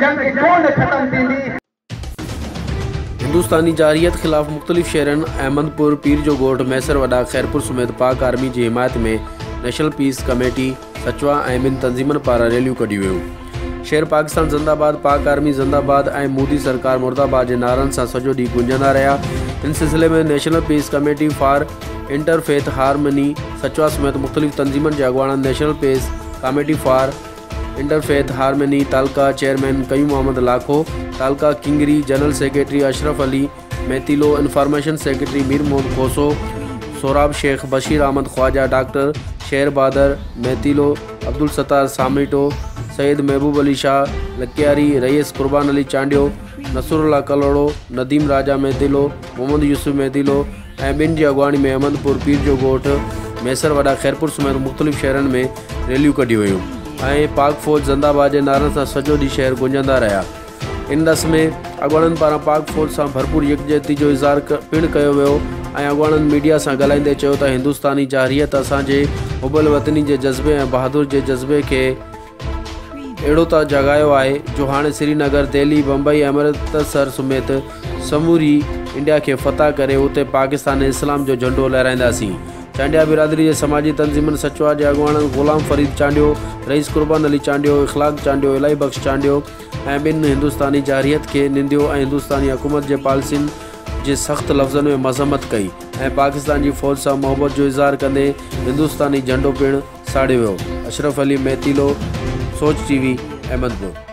जंग कोन ख़त्म थींदी। हिंदुस्तानी जारियत खिलाफ मुख्तलिफ शहरन अहमद पुर, पीर जो गोठ, मैसर वडा, खैरपुर समेत पाक आर्मी की हिमायत में नेशनल पीस कमेटी सचवा ऐं ॿिनि तंज़ीमनि पारां रैलियूं कढियूं वयूं। शेर पाकिस्तान ज़िंदाबाद, पाक आर्मी ज़िंदाबाद ऐं मोदी सरकार मुर्दाबाद जे नारनि सां सॼो ॾींहुं गुंजंदा रहिया। इन सिलसिले में national peace committee for interfaith harmony सचवा समेत मुख्तलिफ तंज़ीमनि जे अॻुवाणनि national peace committee for interfaith harmony तालका चेयरमैन क़यूम मोहम्मद लाखो, तालका Kingri general secretary Ashraf Ali Metilo, information secretary Mir Mohammad Khoso, Sohrab Shaikh, Bashir Ahmed Khwaja, doctor Sher Bahadur Metilo, Abdul Sattar Samito, Syed Mehboob Ali Shah लकियारी, rice कुर्बान अली चांडियो, नसरुल्ला कलोड़ो, नदीम राजा मेतिलो, मोहम्मद यूसुफ मेतिलो ऐं ॿिनि जी अॻुवाणी में अहमदपुर, पीर जो गोठ, मैसर वडा, खैरपुर समेत मुख्तलिफ शहरनि में रैलियूं कढियूं वयूं ऐं पाक फ़ौज ज़िंदाबाद जे नारनि सां सॼो ॾींहुं शहर गुंजंदा रहिया। इन रस में अॻुवाणनि पारां पाक फ़ौज सां भरपूर यकजहती जो इज़हार पिणु कयो वियो ऐं अॻुवाणनि मीडिया सां ॻाल्हाईंदे चयो त हिंदुस्तानी जारियत असांजे हुबल वतनी जे जज़्बे ऐं बहादुर जे जज़्बे खे अहिड़ो त जॻायो आहे जो हाणे श्रीनगर, दिल्ली, बम्बई, अमृतसर समेत समूरी इंडिया खे फ़तह करे उते पाकिस्तान इस्लाम जो झंडो लहराईंदासीं। चांडिया बिरादरी के समाजी तंज़ीमन सचवा के अॻुवाणनि गुलाम फरीद चांडियो, रईस कुर्बान अली चांडियो, इखलाक चांडियो, इलाही बख्श चांडियो ऐं ॿिनि हिंदुस्तानी जारियत के निंदियो ऐं हिंदुस्तानी हुकूमत के पॉलिसियुनि जे सख़्त लफ़्ज़नि में मज़म्मत कई ऐं पाकिस्तान की फ़ौज सां मोहब्बत जो इज़हार कंदे हिंदुस्तानी झंडो पिणु साड़ियो वियो। अशरफ अली मेतिलो, सोच TV, अहमदपुर।